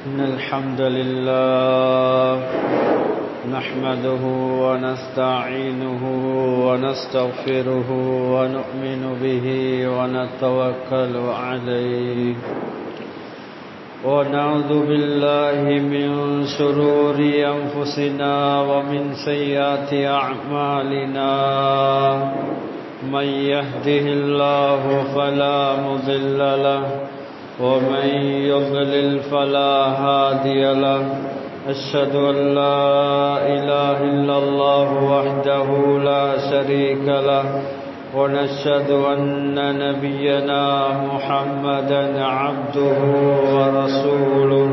إن الحمد لله نحمده ونستعينه ونستغفره ونؤمن به ونتوكل عليه ونعوذ بالله من شرور أنفسنا ومن سيئات أعمالنا من يهده الله فلا مضل له ومن يضلل فلا هادي له أشهد أن لا إله إلا الله وحده لا شريك له ونشهد أن نبينا محمدا عبده ورسوله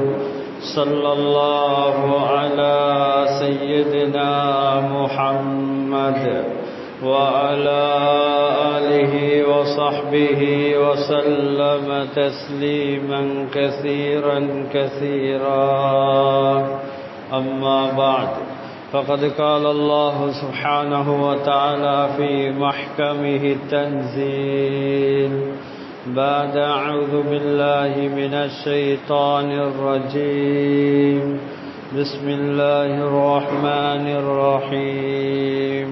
صلى الله على سيدنا محمد وعلى آله وصحبه وسلم تسليما كثيرا أما بعد فقد قال الله سبحانه وتعالى في محكمه التنزيل بعد أعوذ بالله من الشيطان الرجيم بسم الله الرحمن الرحيم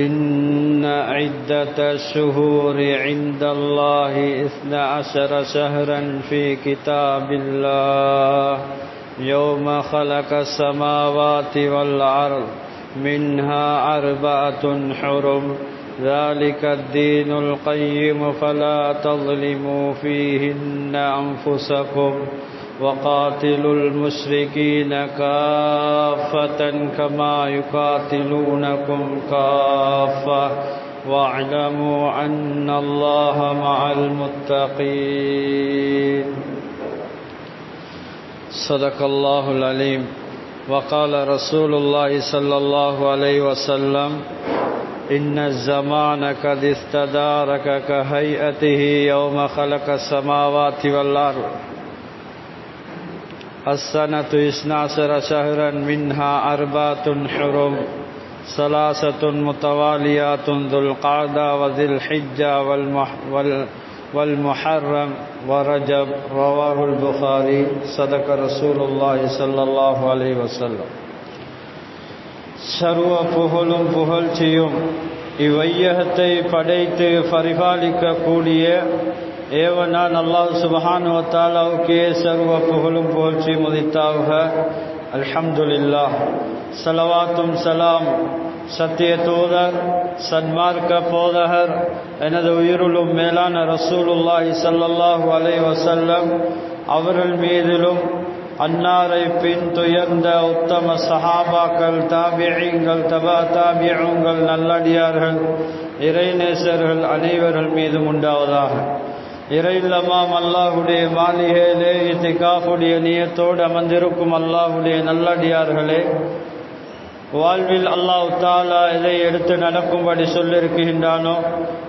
إن عدة الشهور عند الله 12 شهرا في كتاب الله يوم خلق السماوات والأرض منها 4 حرم ذلك الدين القيم فلا تظلموا فيهن أنفسكم وقاتلوا المشركين كافة كما يقاتلونكم كافة واعلموا أن الله مع المتقين صدق الله العليم وقال رسول الله صلى الله عليه وسلم إن الزمان قد استدارك كهيئته يوم خلق السماوات والأرض السنة 12 شهرا منها 4 حرم 3 متواليات ذو القعدة وذي الحجة والمحرم ورجب رواه البخاري صدق رسول الله صلى الله عليه وسلم சர்வ புகழும் புகழ்ச்சியும் இவ்வையகத்தை படைத்து பரிபாலிக்க கூடிய ஏவனான் அல்லாஹ் சுப்ஹானஹு வ தஆலாவுக்கே சர்வ புகழும் புகழ்ச்சி முதித்தாவுக. அல்ஹம்துலில்லாஹ். ஸலவாத்தும் ஸலாம் சத்திய தூதர் சன்மார்க்க போதகர் எனது உயிருளும் மேலான ரசூலுல்லாஹி ஸல்லல்லாஹு அலைஹி வஸல்லம் அவர்கள் மீதிலும் அன்னாரை பின் துயர்ந்த உத்தம சஹாபாக்கள் தாபிஈங்கள் தபா தாபிஊங்கள் நல்லடியார்கள் இறைநேசர்கள் அனைவர்கள் மீதும் உண்டாவதாக. இறையில்லமாம் அல்லாஹுடைய மாளிகையிலே இத்திகாஃபுடைய நியத்தோடு அமர்ந்திருக்கும் அல்லாஹுடைய நல்லடியார்களே, வாழ்வில் அல்லாஹ் தஆலா எதை எடுத்து நடக்கும்படி சொல்லியிருக்கின்றானோ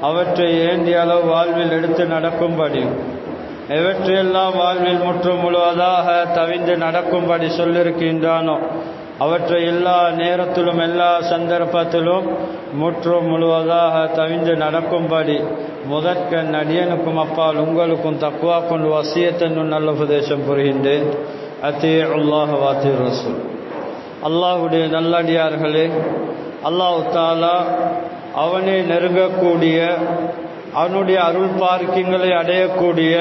அவற்றை ஏந்திய அளவு வாழ்வில் எடுத்து நடக்கும்படி, எவற்றையெல்லாம் வாழ்வில் முற்றும் முழுவதாக தவிந்து நடக்கும்படி சொல்லியிருக்கின்றானோ அவற்றை எல்லா நேரத்திலும் எல்லா சந்தர்ப்பத்திலும் முற்றும் முழுவதாக தவிந்து நடக்கும்படி முதற்க நடிகனுக்கும் அப்பால் உங்களுக்கும் தக்வா கொண்டு வசியத்தன்னும் நல்ல உபதேசம் புரிகின்றேன். அத்தீஉல்லாஹ் வ அத்தீஉர் ரசூல். அல்லாஹுடைய நல்லடியார்களே, அல்லாஹ் தஆலா அவனை நெருங்கக்கூடிய, அவனுடைய அருள் பார்க்கிங்களை அடையக்கூடிய,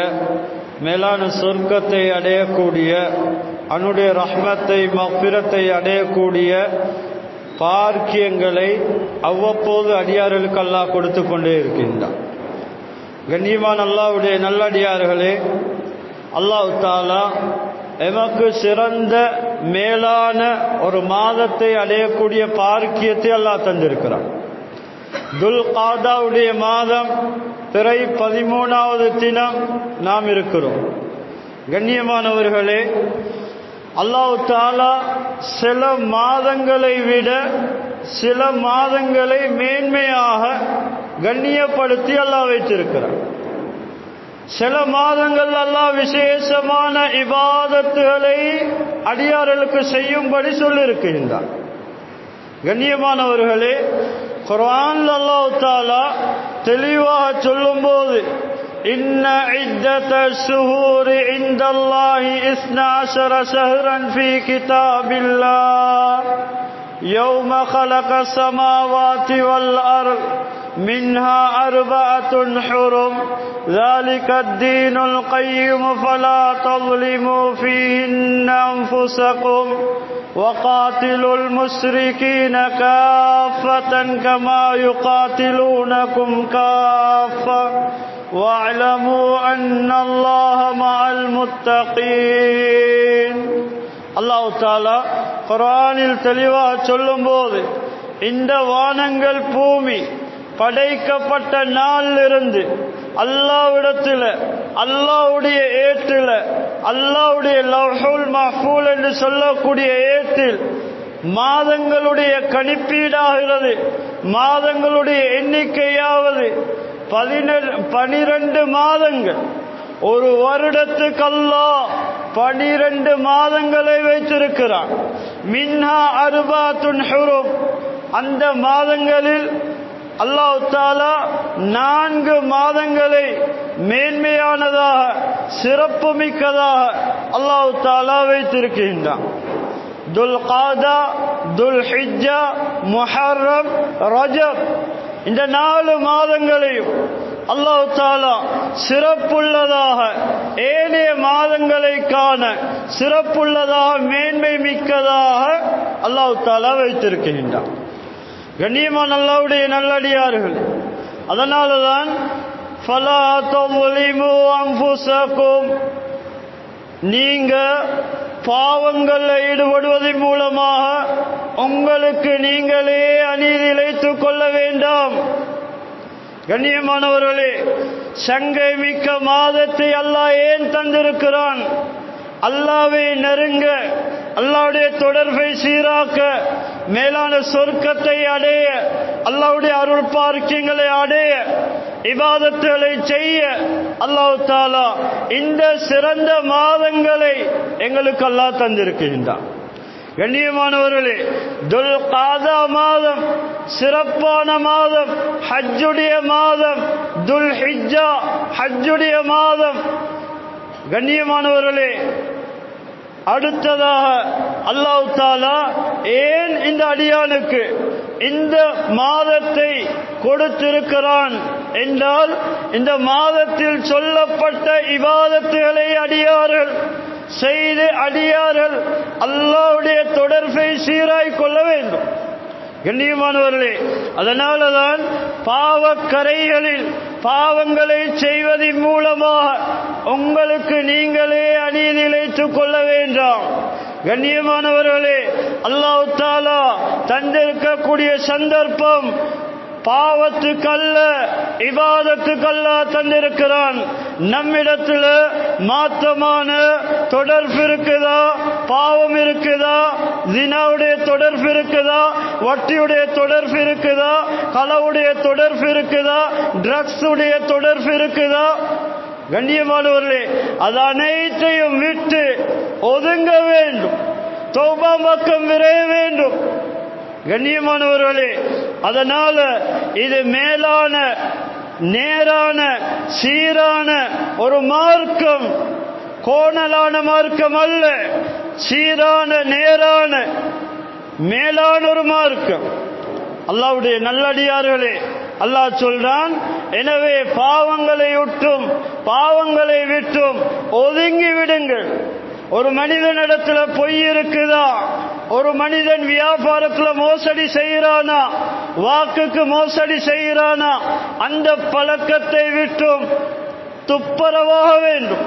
மேலான சொர்க்கத்தை அடையக்கூடிய, அவனுடைய ரஹ்மத்தை மக்ஃபிரத்தை அடையக்கூடிய பார்க்கியங்களை அவ்வப்போது அடியார்களுக்கு அல்லாஹ் கொடுத்து கொண்டே இருக்கின்றான். கண்ணியமான அல்லாஹ்வுடைய நல்லடியார்களே, அல்லாஹ் தஆலா எமக்கு சிறந்த மேலான ஒரு மாதத்தை அடையக்கூடிய பார்க்கியத்தை அல்லாஹ் தந்திருக்கிறான். துல் காதாவுடைய மாதம் பிறை 13வது தினம் நாம் இருக்கிறோம். கண்ணியமானவர்களே, அல்லாஹ் தஆலா சில மாதங்களை விட சில மாதங்களை மேன்மையாக கண்ணியப்படுத்தி அல்லாஹ் வைத்திருக்கிறார். சில மாதங்கள் அல்லாஹ் விசேஷமான இபாதத்துகளை அடியார்களுக்கு செய்யும்படி சொல்லியிருக்கின்றார். கண்ணியமானவர்களே, குர்ஆன்ல அல்லாஹ் தஆலா தெளிவாக சொல்லும்போது إن عدة الشهور عند الله 12 شهرا في كتاب الله يوم خلق السماوات والأرض منها 4 حرم ذلك الدين القيم فلا تظلموا فيهن أنفسكم وقاتلوا المشركين كافة كما يقاتلونكم كافة واعلموا أن الله مع المتقين. அல்லாஹ் தஆலா குர்ஆனில் தெளிவாக சொல்லும்போது இந்த வானங்கள் பூமி படைக்கப்பட்ட நாளிலிருந்து அல்லாஹ்விடத்தில் அல்லாஹ்வுடைய ஏட்டில் அல்லாஹ்வுடைய லவ்ஹுல் மஹ்ஃபூல் என்று சொல்லக்கூடிய ஏட்டில் மாதங்களுடைய கணிப்பீடாகிறது. மாதங்களுடைய எண்ணிக்கையாவது 12 மாதங்கள். ஒரு வருடத்துக்கு அல்லாஹ் 12 மாதங்களை வைத்திருக்கிறான். மின்ஹா 4 ஹுரும். அந்த மாதங்களில் அல்லாஹ் தஆலா 4 மாதங்களை மேன்மையானதாக சிறப்பு மிக்கதாக அல்லாஹ் தஆலா வைத்திருக்கின்றான். துல் காதா, துல் ஹிஜ்ஜா, முஹர்ரம், ரஜப், இந்த 4 மாதங்களையும் அல்லாஹ் தஆலா சிறப்புள்ளதாக ஏனைய மாதங்களை காண சிறப்புள்ளதாக மேன்மை மிக்கதாக அல்லாஹ் தஆலா வைத்திருக்கின்றான். கண்ணியமான அல்லாஹ்வுடைய நல்லடியார்கள், அதனாலதான் ஃபலா தظلمு அன்ஃபுஸக்கும், நீங்க பாவங்களில் ஈடுபடுவதன் மூலமாக உங்களுக்கு நீங்களே அநீதி இழைத்துக் கொள்ள வேண்டாம். கண்ணியமானவர்களே, சங்கை மிக்க மாதத்தை அல்லாஹ் ஏன் தந்திருக்கிறான்? அல்லாஹ்வை நெருங்க, அல்லாஹ்வுடைய தொடர்பை சீராக்க, மேலான சொர்க்கத்தை அடைய, அல்லாஹ்வுடைய அருள் பாக்கியங்களை அடைய, இபாதத்துகளை செய்ய அல்லாஹ் தஆலா இந்த சிறந்த மாதங்களை எங்களுக்கு அல்லாஹ் தந்திருக்கின்றான். கண்ணியமானவர்களே, துல் காதா மாதம் சிறப்பான மாதம், ஹஜ்ஜுடைய மாதம். துல் ஹிஜ்ஜா ஹஜ்ஜுடைய மாதம். கண்ணியமானவர்களே, அடுத்ததாக அல்லாஹ் தஆலா ஏன் இந்த அடியானுக்கு இந்த மாதத்தை கொடுத்திருக்கிறான் என்றால், இந்த மாதத்தில் சொல்லப்பட்ட இபாதத்துகளை அடியார்கள் செய்து அடியார்கள் அல்லாஹ்வுடைய தொடர்பை சீராய் கொள்ள வேண்டும். கண்ணியமானவர்களே, அதனாலதான் பாவக்கரைகளில் பாவங்களை செய்வதன் மூலமாக உங்களுக்கு நீங்களே அநீதி இழைத்துக் கொள்ள வேண்டாம். கண்ணியமானவர்களே, அல்லாஹ் தஆலா தந்திருக்கக்கூடிய சந்தர்ப்பம் பாவத்துக்கல்ல, இபாதத்துக்கல்ல தந்திருக்கிறான். நம்மிடத்தில் மாற்றமான தொடர்பு இருக்குதா, பாவம் இருக்குதா, ஜினாவுடைய தொடர்பு இருக்குதா, வட்டியுடைய தொடர்பு இருக்குதா, களவுடைய தொடர்பு இருக்குதா, ட்ரக்ஸ் உடைய தொடர்பு இருக்குதா? கண்ணியமானவர்களே, அது அனைத்தையும் விட்டு ஒதுங்க வேண்டும், தௌபா பக்கம் விரைய வேண்டும். கண்ணியமானவர்களே, அதனால இது மேலான நேரான சீரான ஒரு மார்க்கம், கோணலான மார்க்கம் அல்ல, சீரான நேரான மேலான ஒரு மார்க்கம். அல்லாஹ்வுடைய நல்லடியார்களே, அல்லாஹ் சொல்றான், எனவே பாவங்களை விட்டும் பாவங்களை விட்டும் ஒதுங்கி விடுங்கள். ஒரு மனிதனிடத்துல பொய் இருக்குதா, ஒரு மனிதன் வியாபாரத்தில் மோசடி செய்கிறானா, வாக்குக்கு மோசடி செய்கிறானா, அந்த பழக்கத்தை விட்டும் துப்புரவாக வேண்டும்,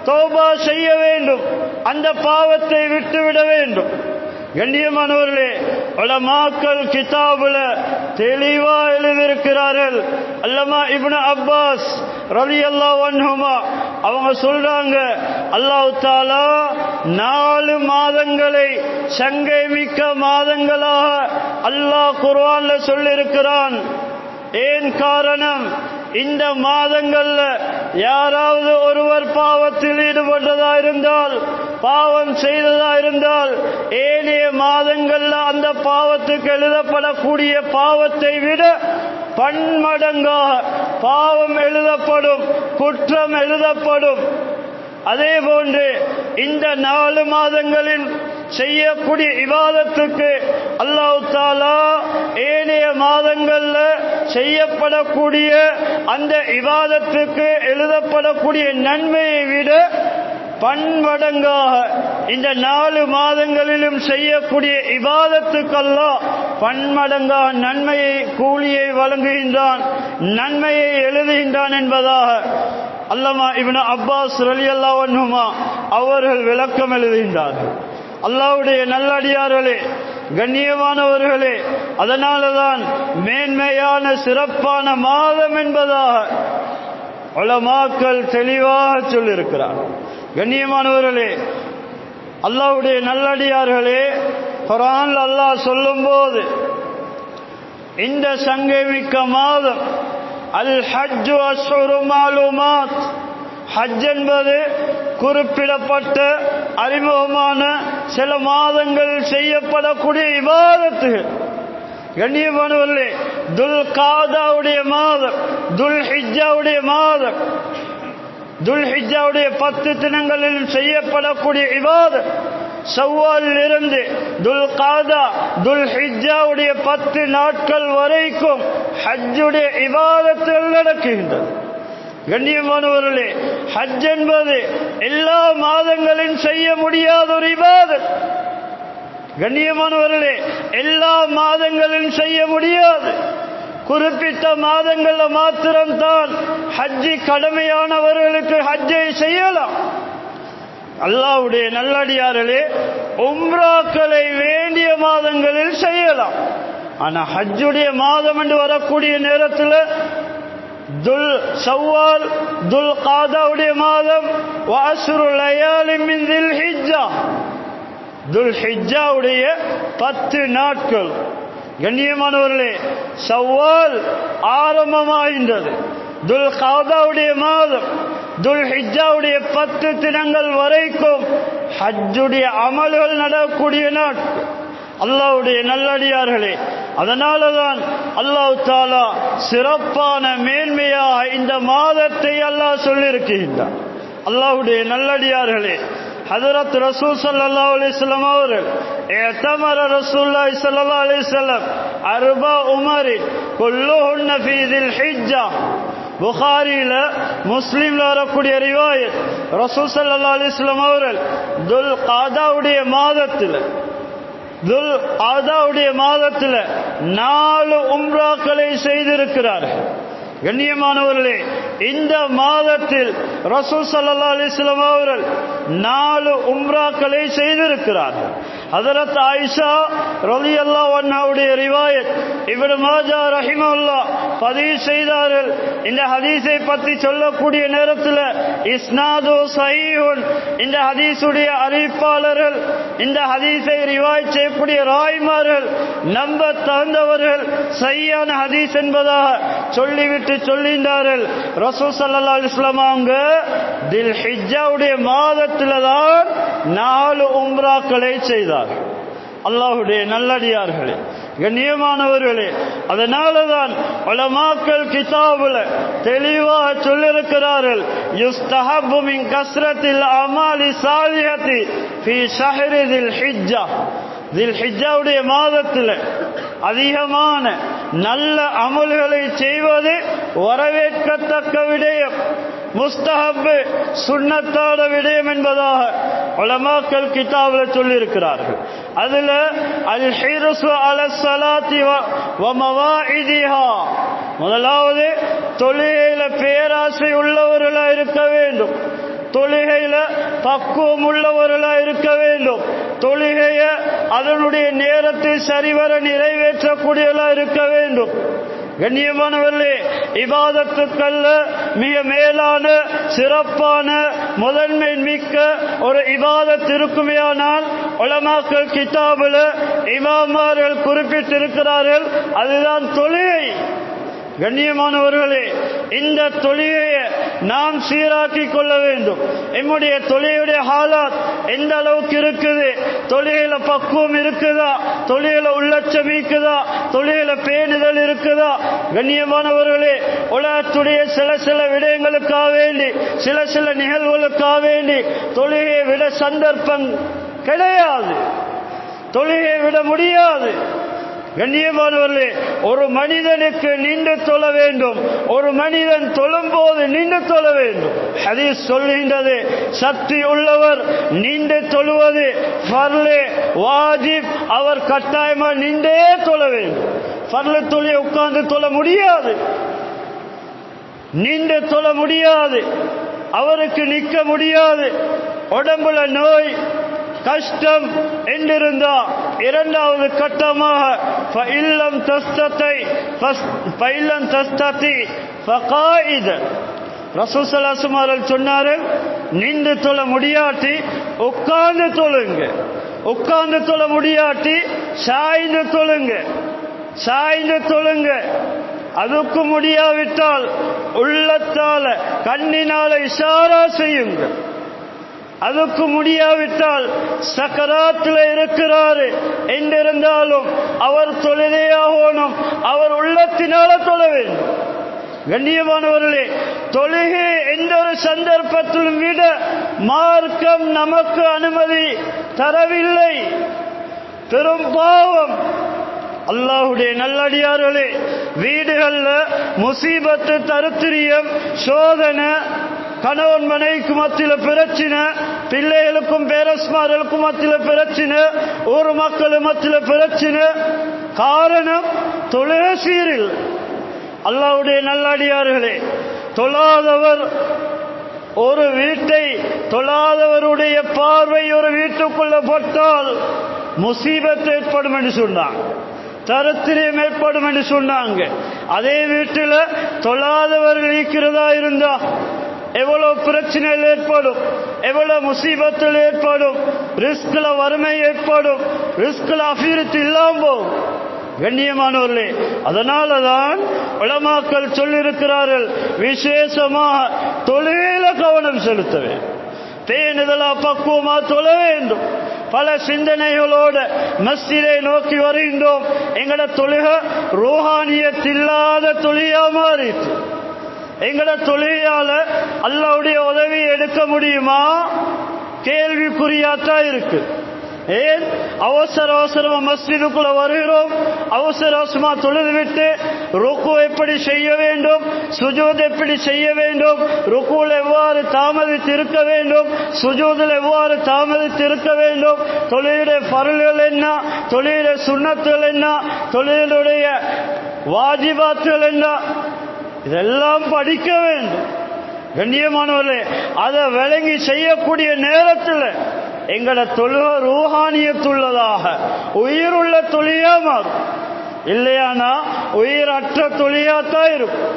தௌபா செய்ய வேண்டும், அந்த பாவத்தை விட்டுவிட வேண்டும். கண்ணியமானவர்களே, உலமாக்கள் கிதாபுல தெளிவா எழுதியிருக்கிறார்கள். அல்லமா இப்னு அப்பாஸ் ரலியல்லாஹு அன்ஹுமா அவங்க சொல்றாங்க, அல்லாஹ் தஆலா 4 மாதங்களை சங்கை மிக்க மாதங்களாக அல்லாஹ் குர்ஆன்ல சொல்லியிருக்கிறான். ஏன் காரணம்? இந்த மாதங்கள்ல யாராவது ஒருவர் பாவத்தில் ஈடுபட்டதா இருந்தால், பாவம் செய்ததா இருந்தால், ஏனைய மாதங்கள்ல அந்த பாவத்துக்கு எழுதப்படக்கூடிய பாவத்தை விட பன்மடங்காக பாவம் எழுதப்படும். குற்றம் எழுதப்படும். அதே போன்று இந்த 4 மாதங்களில் செய்யக்கூடிய இபாதத்துக்கு அல்லாஹ் தஆலா ஏனைய மாதங்கள்ல செய்யப்படக்கூடிய அந்த இபாதத்துக்கு எழுதப்படக்கூடிய நன்மையை விட பன்மடங்காக இந்த 4 மாதங்களிலும் செய்யக்கூடிய இபாதத்துக்கு அல்லாஹ் பன்மடங்காக நன்மையை கூலியை வழங்குகின்றான், நன்மையை எழுதுகின்றான் என்பதாக அல்லாமா இப்னு அப்பாஸ் ரலியல்லாஹு அன்ஹுமா அவர்கள் விளக்கம் எழுதுகின்றார்கள். அல்லாஹ்வுடைய நல்லடியார்களே, கண்ணியமானவர்களே, அதனாலதான் மேன்மையான சிறப்பான மாதம் என்பதாக உலமாக்கள் தெளிவாக சொல்லியிருக்கிறார். கண்ணியமானவர்களே, அல்லாஹ்வுடைய நல்லடியார்களே, குர்ஆன்ல அல்லாஹ் சொல்லும்போது இந்த சங்கைமிக்க மாதம் அல் ஹஜ்ஜு அஷ்ஹுரு மாலூமாத், ஹஜ் என்பது குறிப்பிடப்பட்ட அறிமுகமான சில மாதங்கள் செய்யப்படக்கூடிய இபாதத்துகள். கண்ணியமானவர்களே, துல் காதாவுடைய மாதம், துல் ஹிஜ்ஜாவுடைய மாதம், துல் ஹிஜ்ஜாவுடைய 10 தினங்களில் செய்யப்படக்கூடிய இபாதத், ஷவ்வாலில் இருந்து துல் காதா துல் ஹிஜ்ஜாவுடைய 10 நாட்கள் வரைக்கும் ஹஜ்ஜுடைய இபாதத்துகள் நடக்கின்றது. கண்ணியமானவர்களே, ஹஜ் என்பது எல்லா மாதங்களிலும் செய்ய முடியாத ஒரு இபாதத். கண்ணியமானவர்களே, எல்லா மாதங்களிலும் செய்ய முடியாது. குறிப்பிட்ட மாதங்கள்ல மாத்திரம்தான் ஹஜ்ஜி கடமையானவர்களுக்கு ஹஜ்ஜை செய்யலாம். அல்லாஹ்வுடைய நல்லடியார்களே, உம்ராக்களை வேண்டிய மாதங்களில் செய்யலாம். ஆனா ஹஜ்ஜுடைய மாதம் என்று வரக்கூடிய நேரத்தில் துல் ஷவ்வால் துல் காதாவுடைய மாதம் வஅஷ்ரு லயாலி மின் தில் ஹிஜ்ஜா, துல் ஹிஜ்ஜாவுடைய 10 நாட்கள். கண்ணியமானவர்களே, ஷவ்வால் ஆரம்பமாகின்றது, துல் காதாவுடைய மாதம் துல் ஹிஜ்ஜாவுடைய 10 தினங்கள் வரைக்கும் ஹஜ்ஜுடைய அமல்கள் நடக்கக்கூடிய நாட்கள். அல்லாஹ்வுடைய நல்லடியார்களே, அதனாலதான் அல்லாஹ் தஆலா சிறப்பான மேன்மையாக இந்த மாதத்தை அல்லாஹ் சொல்லியிருக்கின்றார். அல்லாஹ்வுடைய நல்லடியார்களே, ஹஜ்ரத் ரசூல் ஸல்லல்லாஹு அலைஹி வஸல்லம் அவர்கள் இஅ்தமர ரசூலுல்லாஹி ஸல்லல்லாஹு அலைஹி வஸல்லம் அர்பா உமர் குல்லுஹுன்ன ஃபீ தில் ஹிஜ்ஜா, புகாரில முஸ்லிம்ல வரக்கூடிய ரிவாயத், ரசூல் ஸல்லல்லாஹு அலைஹி வஸல்லம் அவர்கள் துல் காதாவுடைய மாதத்தில் 4 உம்ராக்களை செய்திருக்கிறார்கள். கண்ணியமானவர்களே, இந்த மாதத்தில் ரசூல் ஸல்லல்லாஹு அலைஹி வஸல்லம் அவர்கள் 4 உம்ராக்களை செய்திருக்கிறார்கள். ஹஜ்ரத் ஆயிஷா ரலியல்லாஹு அன்ஹாவுடைய ரிவாயத் இப்னு மாஜா ரஹிமஹுல்லாஹ் பதிவு செய்தார்கள். இந்த ஹதீஸை பற்றி சொல்லக்கூடிய நேரத்தில் இஸ்னாது சஹீஹுன், இந்த ஹதீஸுடைய அறிவிப்பாளர்கள், இந்த ஹதீஸை ரிவாயத் செய்யக்கூடிய ராய்மார்கள் நம்ப தகுந்தவர்கள், சஹீஹான ஹதீஸ் என்பதாக சொல்லிவிட்டு சொல்லினார்கள். ரசூல் ஸல்லல்லாஹு அலைஹி வஸல்லம் அவங்க தில் ஹிஜ்ஜாவுடைய மாதத்தில் தான் 4 உம்ராக்களை செய்தார். அல்லாஹ்வுடைய நல்லடியார்களே, கண்ணியமானவர்களே, அதனாலதான் உலமாக்கள் கிதாபுல தெளிவாக சொல்லியிருக்கிறார்கள், யுஸ்தஹப்பு மின் கஸ்ரத்தில் அமாலி சாலிஹத்தி ஃபீ ஷஹ்ரி தில் ஹிஜ்ஜா, தில் ஹிஜ்ஜாவுடைய மாதத்தில் அதிகமான நல்ல அமல்களை செய்வது வரவேற்கத்தக்க விடயம், முஸ்தஹப் சுன்னத்தான விடயம் என்பதாக உலமாக்கள் கிதாபில் சொல்லியிருக்கிறார்கள். அதுல அல் ஹிர்ஸு அலா ஸலாத்தி வ மவாஇதிஹா, முதலாவது தொழுகையில பேராசை உள்ளவர்களா இருக்க வேண்டும், தொழுகையில பக்குவம் உள்ளவர்களா இருக்க வேண்டும், தொழுகைய அதனுடைய நேரத்தில் சரிவர நிறைவேற்றக்கூடியவர்களா இருக்க வேண்டும். கண்ணியமானவர்களே, இபாதத்துக்கல்ல மிக மேலான சிறப்பான முதன்மை மிக்க ஒரு இபாதத் இருக்குமேயானால் உலமாக்கள் கிதாபுல இமாமார்கள் குறிப்பிட்டிருக்கிறார்கள், அதுதான் தொழுகை. கண்ணியமானவர்களே, இந்த தொழுகையை நாம் சீராக்கி கொள்ள வேண்டும். நம்முடைய தொழுகையுடைய ஹாலாத் எந்த அளவுக்கு இருக்குது, தொழுகையில பக்குவம் இருக்குதா, தொழுகையில உள்ளட்சம் இருக்குதா, தொழுகையில பேணுதல் இருக்குதா, கண்ணியமானவர்களே, உலகத்துடைய சில விடயங்களுக்காக வேண்டி, சில நிகழ்வுகளுக்காக வேண்டி தொழுகையை விட சந்தர்ப்பம் கிடையாது, தொழுகையை விட முடியாது. கண்ணியமானவர்களே, ஒரு மனிதனுக்கு நின்று தொழ வேண்டும், ஒரு மனிதன் தொழும் போது நின்று தொழ வேண்டும். ஹதீஸ் சொல்கின்றது, சக்தி உள்ளவர் நின்று தொழுவது ஃபர்லே வாஜிப், அவர் கட்டாயமா நின்றே தொழ வேண்டும். ஃபர்லே தொழிலை உட்கார்ந்து தொழ முடியாது, நின்று தொழ முடியாது, அவருக்கு நிற்க முடியாது. உடம்புல நோய் கஷ்டம் என்றிருந்தா இரண்டாவது கட்டமாக ரசூல் ஸல்லல்லாஹு அலைஹி வஸல்லம் சொன்னார்கள், நின்று தொழ முடியாட்டி உட்கார்ந்து தொழுங்க, உட்கார்ந்து தொழ முடியாட்டி சாய்ந்து தொழுங்க, சாய்ந்து தொழுங்க. அதுக்கு முடியாவிட்டால் உள்ளத்தால கண்ணினால இஷாரா செய்யுங்க. அதுக்கு முடியாவிட்டால் சக்கராத்தில் இருக்கிறாரு என்றிருந்தாலும் அவர் தொழுகையாகணும், அவர் உள்ளத்தினால தொழ வேண்டும். கண்ணியமானவர்களே, தொழுகை எந்த ஒரு சந்தர்ப்பத்திலும் விட மார்க்கம் நமக்கு அனுமதி தரவில்லை. பெரும் பாவம். அல்லாஹ்வுடைய நல்லடியார்களே, வீடுகள்ல முசீபத்து, தருத்திரியம், சோதனை, கணவன் மனைவிக்கு மத்தியில பிரச்சனை, பிள்ளைகளுக்கும் பேரஸ்மார்களுக்கும் மத்தியில பிரச்சனை, ஊர் மக்கள் மத்தியில பிரச்சனை. காரணம் தொழுகை சீரில். அல்லாஹ்வுடைய நல்லடியார்களே, தொழாதவர் ஒரு வீட்டை, தொழாதவருடைய பார்வை ஒரு வீட்டுக்குள்ள போட்டால் முசீபத் ஏற்படும் என்று சொன்னாங்க, தரித்திரம் ஏற்படும் என்று சொன்னாங்க. அதே வீட்டில் தொழாதவர்கள் இருக்கிறதா இருந்தா எவ்வளவு பிரச்சனைகள் ஏற்படும், எவ்வளவு முசீபத்தில் ஏற்படும், ரிஸ்க்ல வறுமை ஏற்படும், ரிஸ்க்ல அபிவிருத்தி இல்லாம போகும். கண்ணியமானவர்களே, அதனாலதான் உலமாக்கள் சொல்லியிருக்கிறார்கள், விசேஷமாக தொழுகையில கவனம் செலுத்த வேண்டும், பேணுதலா பக்குவமா தொழ வேண்டும். பல சிந்தனைகளோட மஸ்ஜிதை நோக்கி வருகின்றோம், எங்கட தொழுகை ரூஹானியத்தில்லாத தொழுகையா மாறிட்டு. எங்கட தொழுகையால அல்லாஹ்வுடைய உதவி எடுக்க முடியுமா? கேள்விக்குறியாத்தான் இருக்கு. ஏன் அவசரமா மஸ்ஜிதுக்குள்ள வருகிறோம், அவசரமா தொழுது விட்டு ருக்கு எப்படி செய்ய வேண்டும், சுஜூத் எப்படி செய்ய வேண்டும், ருக்குல எவ்வாறு தாமதித்து இருக்க வேண்டும், சுஜூதில் எவ்வாறு தாமதித்து இருக்க வேண்டும், தொழுகையுடைய ஃபர்லுகள் என்ன, தொழுகையுடைய சுன்னத்துகள் என்ன, தொழுகையுடைய வாஜிபாத்துகள் என்ன, இதெல்லாம் படிக்க வேண்டும். கண்ணியமானவர்களே, அதை விளங்கி செய்யக்கூடிய நேரத்தில் எங்கட தொழுகை ரூஹானியத்துள்ளதாக உயிருள்ள தொழியா மாறும். இல்லையானா உயிரற்ற தொழியாத்தான் இருக்கும்.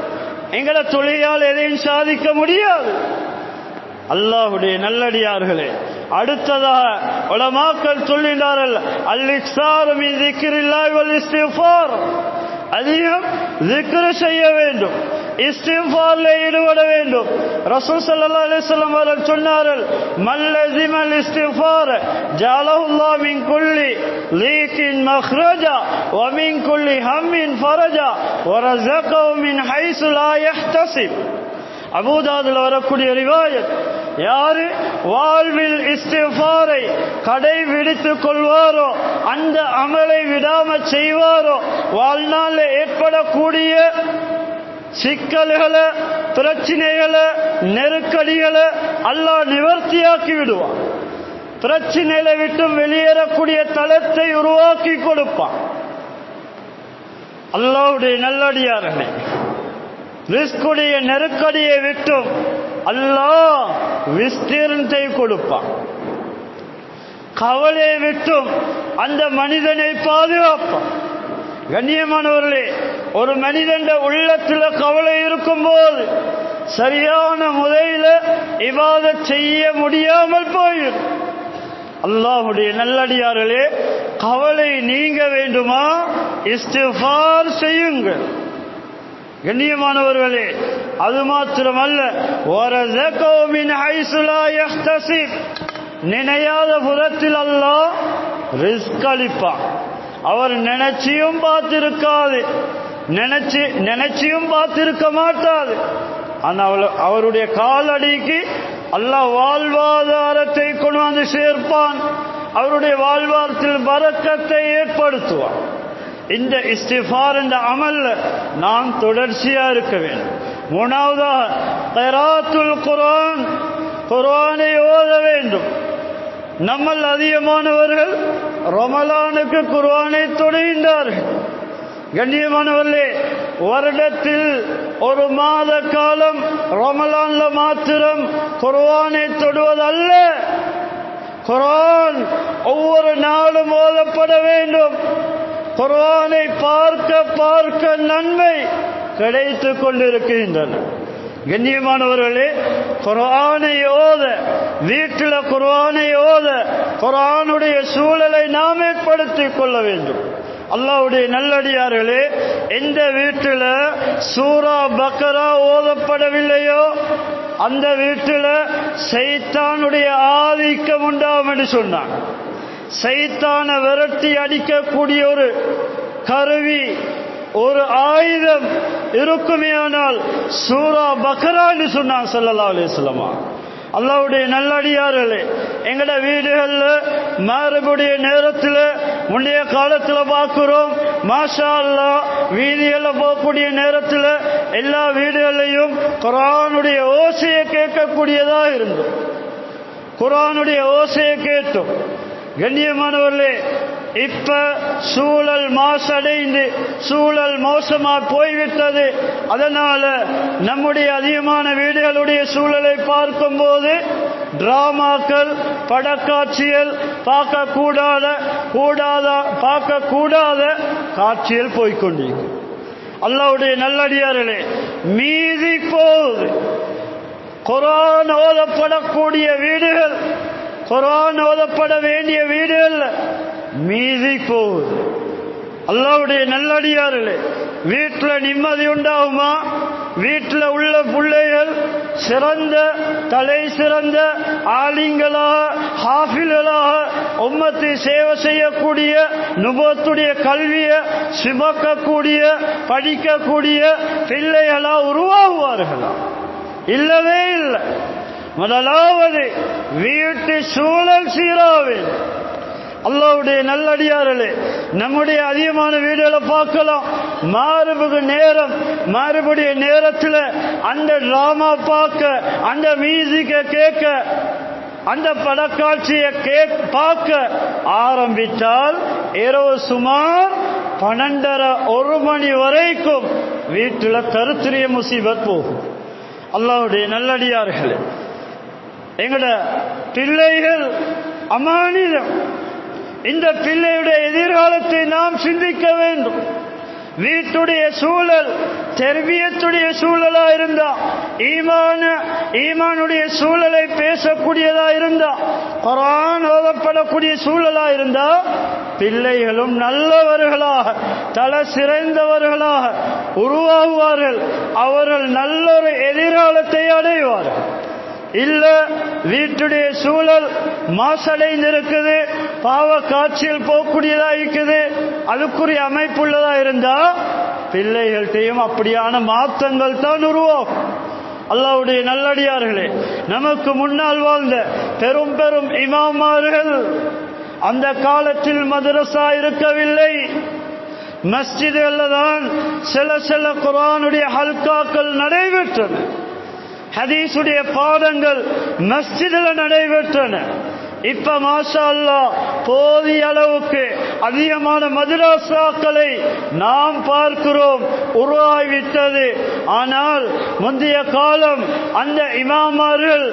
எங்கட தொழியால் எதையும் சாதிக்க முடியாது. அல்லாஹ்வுடைய நல்லடியார்களே, அடுத்ததாக உலமாக்கள் சொல்லினார்கள், அல்-இக்ஸாரு மின் ஸிக்ரில்லாஹி வல் இஸ்திக்ஃபார், அதிகம் ஸிக்ர் செய்ய வேண்டும், இஸ்திக்ஃபார்ல ஈடுபட வேண்டும். ரசூல் ஸல்லல்லாஹு அலைஹி வஸல்லம் அவர்கள் சொன்னார்கள், மல் லஸிமல் இஸ்திக்ஃபார் ஜஅலஹுல்லாஹு மின் குல்லி லீகின் மக்ரஜா வ மின் குல்லி ஹம்மின் ஃபரஜா வ ரஸகஹு மின் ஹைஸு லா யஹ்தஸிப். அபூதாவுல வரக்கூடிய ரிவாயத், யாரு வாழ்வில் இஸ்திக்ஃபாரை கடைபிடித்துக் கொள்வாரோ, அந்த அமலை விடாம செய்வாரோ, வாழ்நாளில் ஏற்படக்கூடிய சிக்கல்களை, பிரச்சனைகளை, நெருக்கடிகளை அல்லாஹ் நிவர்த்தியாக்கி விடுவான். பிரச்சனைகளை விட்டு வெளியேறக்கூடிய தளத்தை உருவாக்கி கொடுப்பான். அல்லாஹ்வுடைய நல்லடியார்களே, ரிஸ்குடைய நெருக்கடியை விட்டும் அல்லாஹ் விஸ்தீர்ணத்தை கொடுப்பான். கவலையை விட்டும் அந்த மனிதனை பாதுகாப்பான். கண்ணியமானவர்களே, ஒரு மனிதன் உள்ளத்துல கவலை இருக்கும் போது சரியான முறையில இபாதத் செய்ய முடியாமல் போயிடும். அல்லாஹ்வுடைய நல்லடியார்களே, கவலை நீங்க வேண்டுமா? இஸ்திக்ஃபார் செய்யுங்கள். கண்ணியமானவர்களே, அது மாத்திரமல்ல, வரஸகஹு மின் ஹைஸு லா யஹ்தஸிப், நினையாத புறத்தில் அல்லாஹ் ரிஸ்க் அளிப்பான். அவர் நினைச்சியும் பார்த்திருக்காது, நினைச்சியும் பார்த்திருக்க மாட்டாது. ஆனால் அவருடைய காலடிக்கு அல்லாஹ் வாழ்வாதாரத்தை கொண்டு வந்து சேர்ப்பான். அவருடைய வாழ்வாரத்தில் பரக்கத்தை ஏற்படுத்துவான். இந்த இஸ்திஃபார் என்ற அமல்ல நாம் தொடர்ச்சியா இருக்க வேண்டும். மூணாவதாக क़ிராஅத்துல் குர்ஆன், குர்ஆனை ஓத வேண்டும். நம்மள் அதிகமானவர்கள் ரமலானுக்கு குர்ஆனை தொழுகின்றார்கள். கண்ணியமானவர்களே, வருடத்தில் ஒரு மாத காலம் ரமலான்ல மாத்திரம் குர்ஆனை தொடுவதல்ல, குர்ஆன் ஒவ்வொரு நாளும் ஓதப்பட வேண்டும். குர்ஆனை பார்க்க பார்க்க நன்மை கிடைத்துக் கொண்டிருக்கின்றன. கண்ணியமானவர்களே, குர்ஆனை ஓத, வீட்டில் குர்ஆனை ஓத, குர்ஆனுடைய சூழலை நாம் ஏற்படுத்திக் கொள்ள வேண்டும். அல்லாஹ்வுடைய நல்லடியார்களே, எந்த வீட்டில் சூரா பக்ரா ஓதப்படவில்லையோ அந்த வீட்டில் சைத்தானுடைய ஆதிக்கம் உண்டாகும் என்று சொன்னான். சைத்தான விரட்டி அடிக்கக்கூடிய ஒரு கருவி, ஒரு ஆயுதம் இருக்குமேயானால் சூரா பக்ரா என்று சொன்னான் ஸல்லல்லாஹு அலைஹி வஸல்லம். அல்லாஹ்வுடைய நல்லடியார்களே, எங்கட வீடுகள்ல மக்ரிபுடைய நேரத்தில் முந்தைய காலத்தில் பார்க்கிறோம், மாஷா அல்லாஹ், வீதியில போகக்கூடிய நேரத்தில் எல்லா வீடுகளையும் குர்ஆனுடைய ஓசையை கேட்கக்கூடியதா இருந்தோம். குர்ஆனுடைய ஓசையை கேட்டோம். கண்ணியமானவர்களே, இப்ப சூழல் மாசடைந்து சூழல் மோசமா போய்விட்டது. அதனால நம்முடைய அதிகமான வீடுகளுடைய சூழலை பார்க்கும் போது டிராமாக்கள், படக்காட்சிகள், பார்க்கக்கூடாத காட்சிகள் போய்கொண்டிருக்கு. அல்லாஹ்வுடைய நல்லடியார்களே, மீதி போகுது. குர்ஆன் ஓதப்படக்கூடிய வீடுகள், குர்ஆன் ஓதப்பட வேண்டிய வீடுகள் மீதி போகுது. அல்லாஹ்வுடைய நல்லடியார்களே, வீட்டில் நிம்மதி உண்டாகுமா? வீட்டில் உள்ள பிள்ளைகள் சிறந்த தலை சிறந்த ஆலிங்களாக, ஹாஃபில்களாக, உம்மத்தை சேவை செய்யக்கூடிய, நுபுவத்துடைய கல்வியை சுமக்கக்கூடிய, படிக்கக்கூடிய பிள்ளைகளா உருவாகுவார்களா? இல்லவே இல்லை. முதலாவது வீட்டு சூழல் சீராவில். அல்லாஹ்வுடைய நல்லடியார்களே, நம்முடைய அதிகமான வீடுகளை பார்க்கலாம். மாறுபடிய நேரத்தில் அந்த டிராமா பார்க்க, அந்த மியூசிக்கை கேட்க, அந்த படக்காட்சியை பார்க்க ஆரம்பித்தால் இரவு சுமார் 12:30-1 மணி வரைக்கும் வீட்டில் தருத்திரிய முசீபத் போகும். அல்லாஹ்வுடைய நல்லடியார்களே, எங்கட பிள்ளைகள் அமானிதம். இந்த பிள்ளையுடைய எதிர்காலத்தை நாம் சிந்திக்க வேண்டும். வீட்டுடைய சூழல் தர்பியத்துடைய சூழலா இருந்தா, ஈமானுடைய சூழலை பேசக்கூடியதா இருந்தா, குர்ஆன் ஓதப்படக்கூடிய சூழலா இருந்தா, பிள்ளைகளும் நல்லவர்களாக, தலை சிறந்தவர்களாக உருவாகுவார்கள். அவர்கள் நல்லொரு எதிர்காலத்தை அடைவார்கள். இல்ல, வீட்டுடைய சூழல் மாசடைந்திருக்குது, பாவ காட்சியில் போகக்கூடியதா இருக்குது, அதுக்குரிய அமைப்புள்ளதா இருந்தா பிள்ளைகள்கிட்டையும் அப்படியான மாற்றங்கள் தான் உருவாகும். அல்லாஹ்வுடைய நல்லடியார்களே, நமக்கு முன்னால் வாழ்ந்த பெரும் பெரும் இமாமார்கள், அந்த காலத்தில் மதரசா இருக்கவில்லை. மஸ்ஜிதுகள்ல தான் சில குர்ஆனுடைய ஹல்காக்கள் நடைபெற்றன. ஹதீஸுடைய பாடங்கள் மஸ்ஜிதில் நடைபெற்றன. இப்ப மாஷா அல்லாஹ் போதிய அளவுக்கு அதிகமான மதரசாக்களை நாம் பார்க்கிறோம், உருவாகிவிட்டது. ஆனால் முந்தைய காலம் அந்த இமாமார்கள்,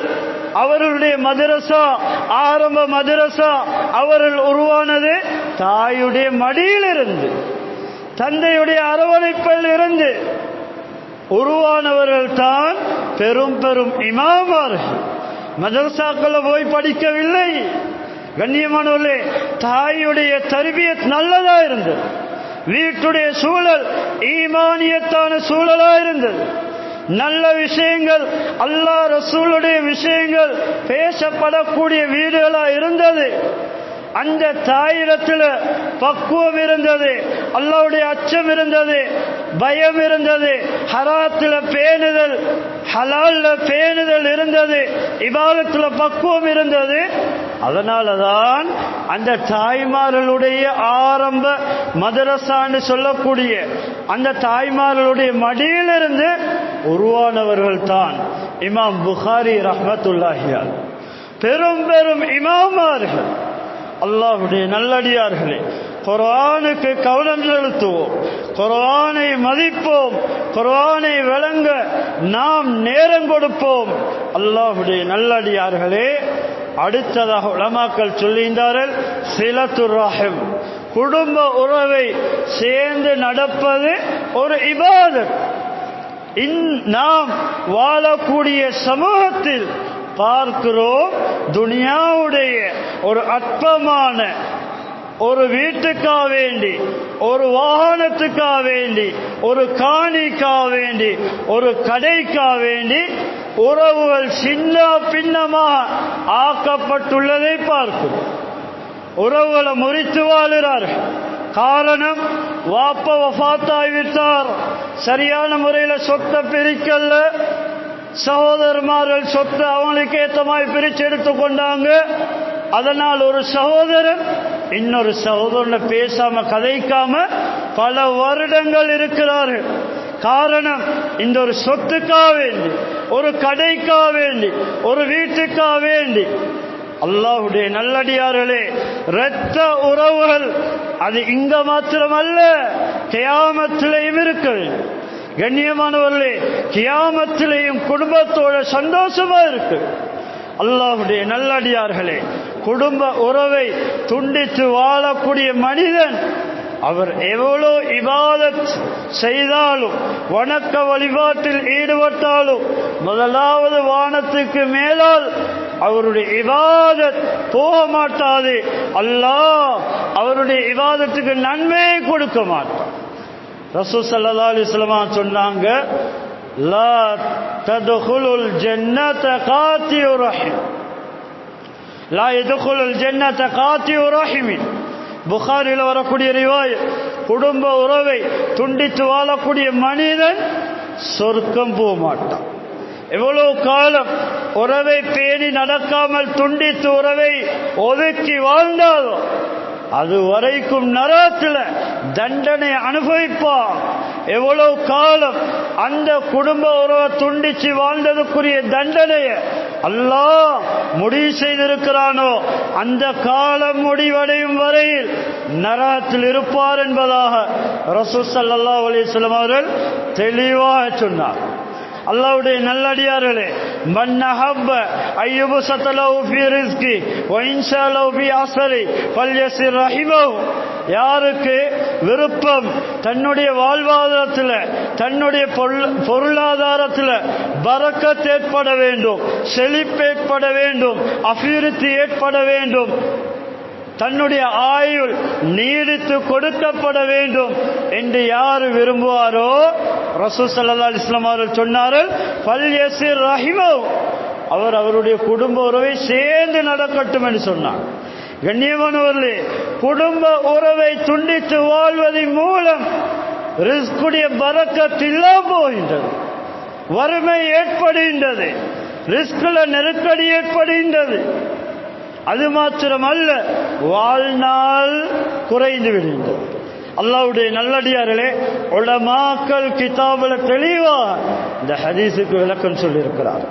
அவர்களுடைய மதரசா, ஆரம்ப மதரசா அவர்கள் உருவானது தாயுடைய மடியிலிருந்து, தந்தையுடைய அரவணைப்பில் இருந்து உருவானவர்கள் தான் பெரும் பெரும் இமாமார்கள். மதரசாக்கள் போய் படிக்கவில்லை. கண்ணியமானவர்களே, தாயுடைய தர்பியத் நல்லதா இருந்தது. வீட்டுடைய சூழல் ஈமானியத்தான சூழலா இருந்தது. நல்ல விஷயங்கள், அல்லாஹ் ரசூலுடைய விஷயங்கள் பேசப்படக்கூடிய வீடுகளா இருந்தது. அந்த தாயிடத்தில் பக்குவம் இருந்தது, அல்லாஹ்வுடைய அச்சம் இருந்தது. பயம் இருந்தது, ஹராத்துல பேணுதல் ஹலால்ல பேணுதல் இருந்தது, இபாதத்துல பக்குவம் இருந்தது. அதனாலதான் அந்த தாய்மார்களுடைய ஆரம்ப மதரசான்னு சொல்லக்கூடிய அந்த தாய்மார்களுடைய மடியிலிருந்து உருவானவர்கள் தான் இமாம் புகாரி ரஹ்மத்துல்லாஹி அலைஹி. பெரும் பெரும் இமாமார்கள். அல்லாஹ்வுடைய நல்லடியார்களே, குர்ஆனுக்கு கவனம் செலுத்துவோம், குர்ஆனை மதிப்போம், குர்ஆனை விளங்க நாம் நேரம் கொடுப்போம். அல்லாஹ்வுடைய நல்லடியார்களே, அடுத்ததாக உலமாக்கள் சொல்லுகின்றார்கள், சிலத்துர் ரஹம், குடும்ப உறவை சேர்ந்து நடப்பது ஒரு இபாதத். நாம் வாழக்கூடிய சமூகத்தில் பார்க்கிறோம், துனியாவுடைய ஒரு அற்பமான ஒரு வீட்டுக்காக வேண்டி, ஒரு வாகனத்துக்காக வேண்டி, ஒரு காணிக்காக வேண்டி, ஒரு கடைக்காக வேண்டி உறவுகள் சின்ன பின்னமாக ஆக்கப்பட்டுள்ளதை பார்க்கிறோம். உறவுகளை முறித்து வாழுகிறார்கள். காரணம், வாப்ப வஃபாத்தாகிவிட்டார், சரியான முறையில் சொத்தை பிரிக்கல, சகோதரமார்கள் சொத்தை அவங்களுக்கு ஏற்ற மாதிரி பிரிச்சு எடுத்து கொண்டாங்க. அதனால் ஒரு சகோதரன் இன்னொரு சகோதரனை பேசாம கதைக்காம பல வருடங்கள் இருக்கிறார்கள். காரணம், இந்த ஒரு சொத்துக்காக வேண்டி, ஒரு கடைக்காக வேண்டி, ஒரு வீட்டுக்காக வேண்டி. அல்லாஹ்வுடைய நல்லடியார்களே, இரத்த உறவுகள் அது இங்க மாத்திரமல்ல, கியாமத்திலேயும் இருக்கு. கண்ணியமானவர்களே, கியாமத்திலேயும் குடும்பத்தோட சந்தோஷமா இருக்கு. அல்லாஹ்வுடைய நல்லடியார்களே, குடும்ப உறவை துண்டித்து வாழக்கூடிய மனிதன் அவர் எவ்வளோ இபாதத் செய்தாலும், வணக்க வழிபாட்டில் ஈடுபட்டாலும், முதலாவது வானத்துக்கு மேலால் அவருடைய இபாதத் போக மாட்டாது. அல்லாஹ் அவருடைய இபாதத்துக்கு நன்மையை கொடுக்க மாட்டான். ரசூல் ஸல்லல்லாஹு அலைஹி வஸல்லம் சொன்னாங்க, லா ததுகுலுல் ஜன்னத காத்தியு ரஹீம், லா யதுகுலுல் ஜன்னத காத்தியு ரஹீம். புகாரில வரக்கூடிய ரிவாயத், குடும்ப உறவை துண்டித்து வாழக்கூடிய மனிதன் சொர்க்கம் போக மாட்டான். எவ்வளவு காலம் உறவை பேணி நடக்காமல் துண்டித்து உறவை ஒதுக்கி வாழ்ந்தாலோ அது வரைக்கும் நரகத்தில் தண்டனை அனுபவிப்பான். எவ்வளவு காலம் அந்த குடும்ப உறவை துண்டிச்சு வாழ்ந்ததுக்குரிய தண்டனையை அல்லாஹ் முடிவு செய்திருக்கிறானோ அந்த காலம் முடிவடையும் வரையில் நரகத்தில் இருப்பார் என்பதாக ரசூல் ஸல்லல்லாஹு அலைஹி வஸல்லம் அவர்கள் தெளிவாக சொன்னார். அல்லாஹ்வுடைய நல்லடியார்களே, மன் அஹப்ப அய்யுபஸத லஹு ஃபீ ரிஸ்கி வ இன்ஷா லஹு ஃபீ அஸரி ஃபல்யஸிர் ரஹிமஹு. யாருக்கு விருப்பம் தன்னுடைய வாழ்வாதாரத்தில், தன்னுடைய பொருளாதாரத்தில் பரக்கத் ஏற்பட வேண்டும், செழிப்பு ஏற்பட வேண்டும், அபிவிருத்தி ஏற்பட வேண்டும், தன்னுடைய ஆயுள் நீடித்து கொடுக்கப்பட வேண்டும் என்று யார் விரும்புவாரோ ரசூல் ஸல்லல்லாஹு அலைஹி வஸல்லம் அவர்கள் சொன்னார்கள், ஃபல்யஸிர் ரஹிமஹு, அவர் அவருடைய குடும்ப உறவை சேர்ந்து நடக்கட்டும் என்று சொன்னார். கண்ணியமானவர்களே, குடும்ப உறவை துண்டித்து வாழ்வதன் மூலம் ரிஸ்குடைய பரக்கத் இல்லாமல் போகின்றது, வறுமை ஏற்படுகின்றது, ரிஸ்குல நெருக்கடி ஏற்படுகின்றது. அது மாத்திரமல்ல, வாழ்நாள் குறைந்து விடுகின்றது. அல்லாஹ்வுடைய நல்லடியார்களே, உலமாக்கள் கிதாபுல தெளிவாக இந்த ஹதீஸுக்கு விளக்கம் சொல்லியிருக்கிறார்.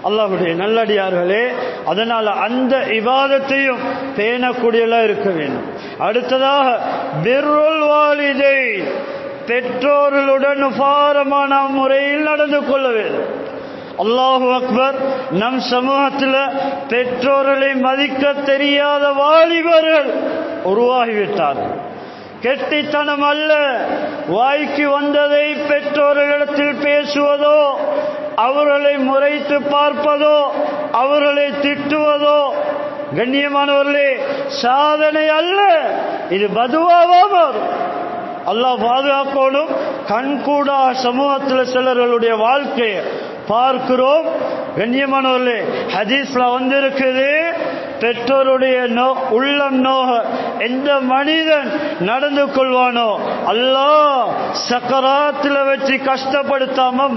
அல்லாஹ்வுடைய நல்லடியார்களே, அதனால அந்த இபாதத்தையும் பேணக்கூடியலாம் இருக்க வேண்டும். அடுத்ததாக பிர்ருல் வாலிதைன், பெற்றோர்களுடன் உபாரமான முறையில் நடந்து கொள்ள வேண்டும். அல்லாஹு அக்பர். நம் சமூகத்தில் பெற்றோர்களை மதிக்க தெரியாத வாலிபர்கள் உருவாகிவிட்டார்கள். கெட்டித்தனம் அல்ல, வாய்க்கு வந்ததை பெற்றோர்களிடத்தில் பேசுவதோ, அவர்களை முறைத்து பார்ப்பதோ, அவர்களை திட்டுவதோ கண்ணியமானவர்களே சாதனை அல்ல, இது பதுவாவா மாறும். அல்லாஹ் பாதுகாக்கணும். கண்கூடா சமூகத்தில் சிலர்களுடைய வாழ்க்கையை பார்க்கிறோம். கண்ணியமானவர்களே, ஹதீஸ்ல வந்திருக்குது, பெற்றோருடைய உள்ளம் நோக எந்த மனிதன் நடந்து கொள்வானோ அல்லாஹ் சக்கராத்தில் வச்சு கஷ்டப்படுத்தாம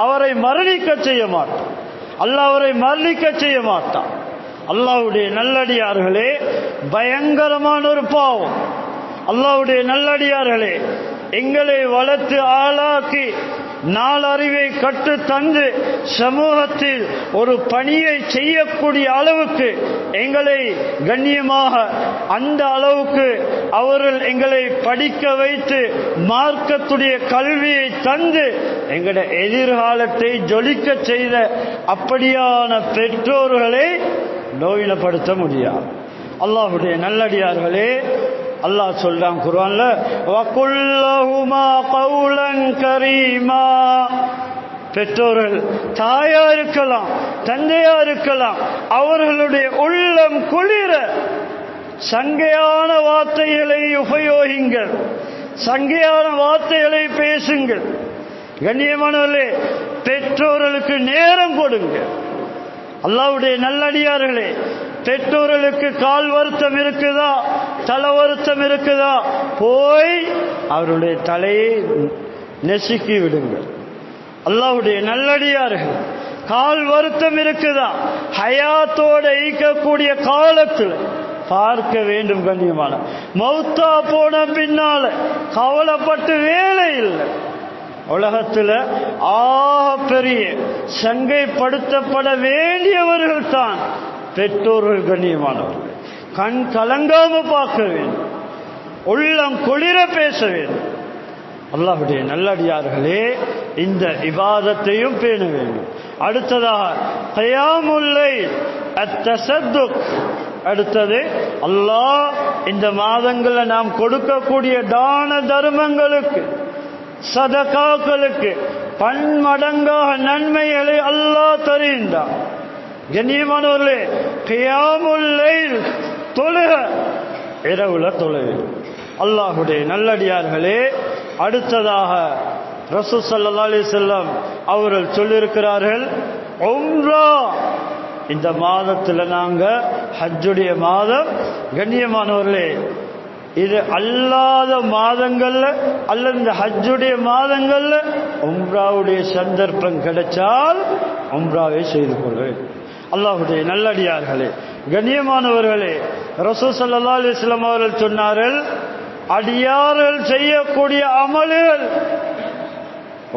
அவரை மரணிக்க செய்ய மாட்டான். அல்லாஹ் அவரை மரணிக்க செய்ய மாட்டான். அல்லாஹ்வுடைய நல்லடியார்களே, பயங்கரமான ஒரு பாவம். அல்லாஹ்வுடைய நல்லடியார்களே, எங்களை வளர்த்து ஆளாக்கி நாலறிவை கற்று தந்து சமூகத்தில் ஒரு பணியை செய்யக்கூடிய அளவுக்கு எங்களை கண்ணியமாக அந்த அளவுக்கு அவர்கள் எங்களை படிக்க வைத்து மார்க்கத்துடைய கல்வியை தந்து எங்களுடைய எதிர்காலத்தை ஜொலிக்க செய்த அப்படியான பெற்றோர்களை நோயினப்படுத்த முடியாது. அல்லாஹ்வுடைய நல்லடியார்களே, அல்லாஹ் சொல்றான் குர்ஆன்ல, வகுல்லஹுமா கௌலன் கரீமா. பெற்றோர்கள் தாயா இருக்கலாம், தந்தையா இருக்கலாம், அவர்களுடைய உள்ளம் குளிர சங்கையான வார்த்தைகளை உபயோகிங்கள், சங்கையான வார்த்தைகளை பேசுங்கள். கண்ணியமானவர்களே, பெற்றோர்களுக்கு நேரம் கொடுங்க. அல்லாஹ்வுடைய நல்லடியார்களே, பெற்றோர்களுக்கு கால் வருத்தம் இருக்குதா, தலை வருத்தம் இருக்குதா, போய் அவருடைய தலையை நெசுக்கி விடுங்கள். அல்லாஹ்வுடைய நல்லடியார்கள், கால் வருத்தம் இருக்குதா, ஹயாத்தோட ஈக்கக்கூடிய காலத்தில் பார்க்க வேண்டும். கண்ணியமான மௌத்தா போன பின்னால கவலைப்பட்டு வேலை இல்லை. உலகத்தில் பெரிய சங்கைப்படுத்தப்பட வேண்டியவர்கள் தான் பெற்றோர்கள். கண்ணியமானவர்கள், கண் கலங்காம பார்க்க வேண்டும், உள்ளம் குளிர பேச வேண்டும். அல்லாஹ்வுடைய நல்லடியார்களே, இந்த இபாதத்தையும் பேண வேண்டும். அடுத்ததாக கியாமுல் லைல், அத்தஸத்துக். அடுத்தது அல்லாஹ் இந்த மாதங்களில் நாம் கொடுக்கக்கூடிய தான தர்மங்களுக்கு, சதகாக்களுக்கு பன்மடங்காக நன்மைகளை அல்லாஹ் தருகின்றான். கண்ணியமானவர்களே, கியாமுல் லைல் தொழுக, இரவுல தொழுக. அல்லாஹ்வுடைய நல்லடியார்களே, அடுத்ததாக ரசூல் ஸல்லல்லாஹு அலைஹி வஸல்லம் அவர்கள் சொல்லியிருக்கிறார்கள், உம்ரா. இந்த மாதத்தில் நாங்க ஹஜ்ஜுடைய மாதம். கண்ணியமானவர்களே, இது அல்லாத மாதங்கள்ல அல்லது இந்த ஹஜ்ஜுடைய மாதங்கள்ல உம்ராவுடைய சந்தர்ப்பம் கிடைச்சால் உம்ராவை செய்து கொள்வேன். அல்லாஹ்வுடைய நல்லடியார்களே, கண்ணியமானவர்களே, ரசூல் ஸல்லல்லாஹு அலைஹி வஸல்லம் அவர்கள் சொன்னார்கள், அடியார்கள் செய்யக்கூடிய அமல்கள்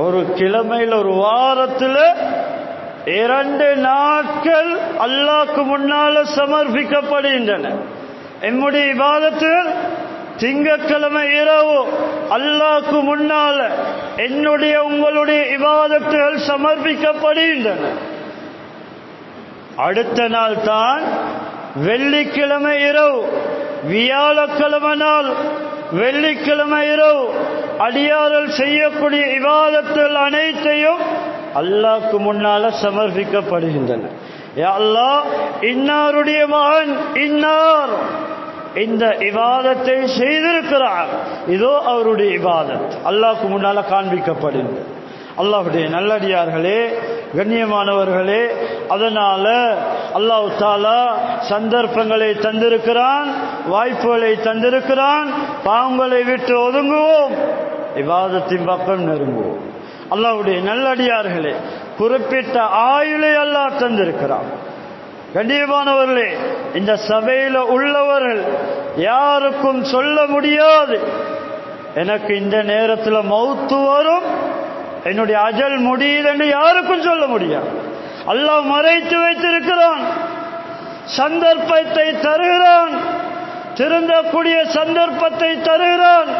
ஒரு கிழமையில் ஒரு வாரத்தில் 2 நாட்கள் அல்லாஹ்க்கு முன்னால சமர்ப்பிக்கப்படுகின்றன. எம்முடைய இபாதத்தில் திங்கட்கிழமை இரவு அல்லாஹ்க்கு முன்னால என்னுடைய உங்களுடைய இபாதத்துகள் சமர்ப்பிக்கப்படுகின்றன. அடுத்த நாள் தான் வெள்ளிக்கிழமை இரவு, வியாழக்கிழமை நாள் வெள்ளிக்கிழமை இரவு அடியார்கள் செய்யக்கூடிய இபாதத்துகள் அனைத்தையும் அல்லாஹ்க்கு முன்னால சமர்ப்பிக்கப்படுகின்றன. யா அல்லாஹ், இன்னாருடைய மகன் இன்னார் இந்த இபாதத்தை செய்திருக்கிறார், இதோ அவருடைய இபாதத் அல்லாஹ்க்கு முன்னால காண்பிக்கப்படுகின்றது. அல்லாஹ்வுடைய நல்லடியார்களே, கண்ணியமானவர்களே, அதனால அல்லாஹ் தஆலா சந்தர்ப்பங்களை தந்திருக்கிறான், வாய்ப்புகளை தந்திருக்கிறான். பாவங்களை விட்டு ஒதுங்குவோம், இபாதத்தின் பக்கம் நெருங்குவோம். அல்லாஹ்வுடைய நல்லடியார்களே, குறிப்பிட்ட ஆயுளை அல்லாஹ் தந்திருக்கிறான். கண்ணியமானவர்களே, இந்த சபையில உள்ளவர்கள் யாருக்கும் சொல்ல முடியாது, எனக்கு இந்த நேரத்தில் மௌத்து வரும், என்னுடைய அஜல் முடியுதுன்னு யாருக்கும் சொல்ல முடியாது. அல்லாஹ் மறைத்து வைத்திருக்கிறான், சந்தர்ப்பத்தை தருகிறான், திருந்தக்கூடிய சந்தர்ப்பத்தை தருகிறான்.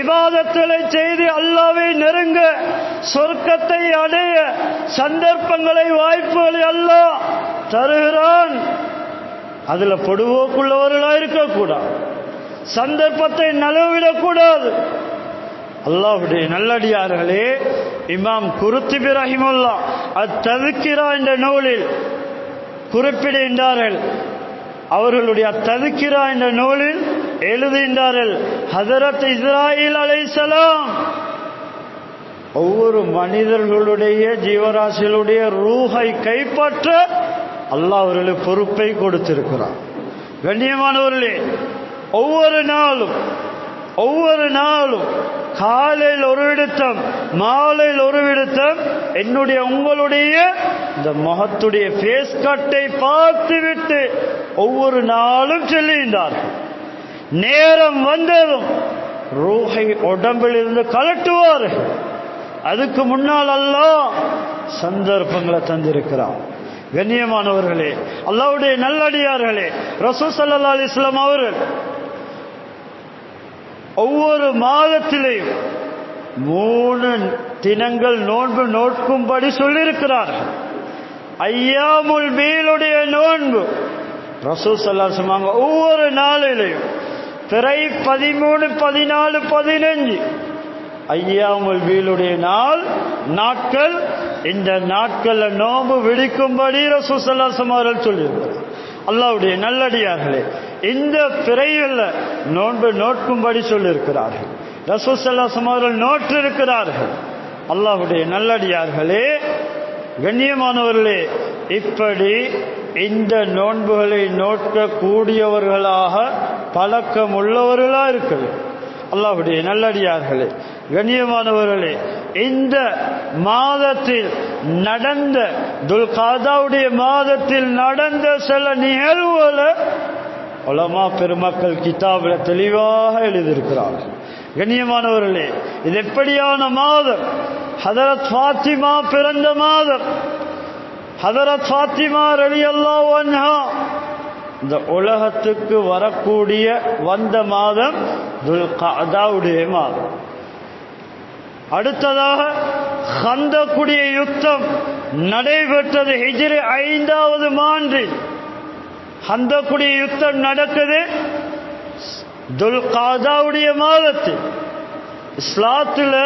இபாதத்துகளை செய்து அல்லாஹ்வை நெருங்க, சொர்க்கத்தை அடைய சந்தர்ப்பங்களை, வாய்ப்புகளை அல்லாஹ் தருகிறான். அதுல பொடுவோக்குள்ளவர்களாக இருக்கக்கூடாது, சந்தர்ப்பத்தை நழுவிடக்கூடாது. அல்லாஹ்வுடைய நல்லடியார்களே, இமாம் குருத்துபி ரஹிமஹுல்லாஹ் அத்-தذ்கிரா என்ற நூலில் குறிப்பிடுகின்றார்கள். அவர்களுடைய தذ்கிரா என்ற நூலில் எழுதுகின்றார்கள், ஹஜரத் இஸ்ராயில் அலைஹிஸ்ஸலாம் ஒவ்வொரு மனிதர்களுடைய ஜீவராசிகளுடைய ரூஹை கைப்பற்ற அல்லாஹ் அவர்களுக்கு பொறுப்பை கொடுத்திருக்கிறார். கண்ணியமானவர்களே, ஒவ்வொரு நாளும் காலையில் ஒரு விடுத்தம், மாலையில் ஒரு விடுத்தம் என்னுடைய உங்களுடைய இந்த முகத்துடைய ஃபேஸ் கட்டை பார்த்துவிட்டு ஒவ்வொரு நாளும் செல்லுகின்றார்கள். நேரம் வந்ததும் ரூஹை உடம்பில் இருந்து கலட்டுவார்கள். அதுக்கு முன்னால் அல்லாஹ் சந்தர்ப்பங்களை தந்திருக்கிறார். கண்ணியமானவர்களே, அல்லாஹ்வுடைய நல்லடியார்களே, ரசூல் ஸல்லல்லாஹு அலைஹி வஸல்லம் அவர்கள் ஒவ்வொரு மாதத்திலேயும் 3 தினங்கள் நோன்பு நோக்கும்படி சொல்லியிருக்கிறார்கள். ஐயாமுல் பீலுடைய நோன்பு ரசூல் ஸல்லல்லாஹு அலைஹி வஸல்லம் ஒவ்வொரு நாளிலேயும் பிறை 13, 14, 15 ஐயாமுல் பீலுடைய நாட்கள், இந்த நாட்கள்ல நோன்பு விடுக்கும்படி ரசூல் ஸல்லல்லாஹு அலைஹி வஸல்லம் அவர்கள் சொல்லியிருக்கிறார். அல்லாஹ்வுடைய நல்லடியார்களே, இந்த பிறையில் நோன்பு நோக்கும்படி சொல்லியிருக்கிறார்கள். ரசூல் ஸல்லல்லாஹு அலைஹி வஸல்லம் அவர்கள் நோற்றிருக்கிறார்கள். அல்லாஹ்வுடைய நல்லடியார்களே, கண்ணியமானவர்களே, இப்படி இந்த நோன்புகளை நோக்க கூடியவர்களாக பழக்கம் உள்ளவர்களாக இருக்குது. அல்லாஹ்வுடைய நல்லடியார்களே, கண்ணியமானவர்களே, இந்த மாதத்தில் நடந்த துல்காதாவுடைய மாதத்தில் நடந்த சில நிகழ்வுகளை உலமா பெருமக்கள் கிதாபில் தெளிவாக எழுதியிருக்கிறார்கள். கண்ணியமானவர்களே, இது எப்படியான மாதம்? ஹதரத் ஃபாத்திமா பிறந்த மாதம். ஹதரத் ஃபாத்திமா ரலியல்லாஹு அன்ஹா இந்த உலகத்துக்கு வந்த மாதம் துல்காதாவுடைய மாதம். அடுத்ததாக கந்தக்குடைய யுத்தம் நடைபெற்றது ஹிஜ்ரி 5வது ஆண்டில். கந்தக்குடைய யுத்தம் நடக்குது துல்காதாவுடைய மாதத்தில். இஸ்லாத்தில்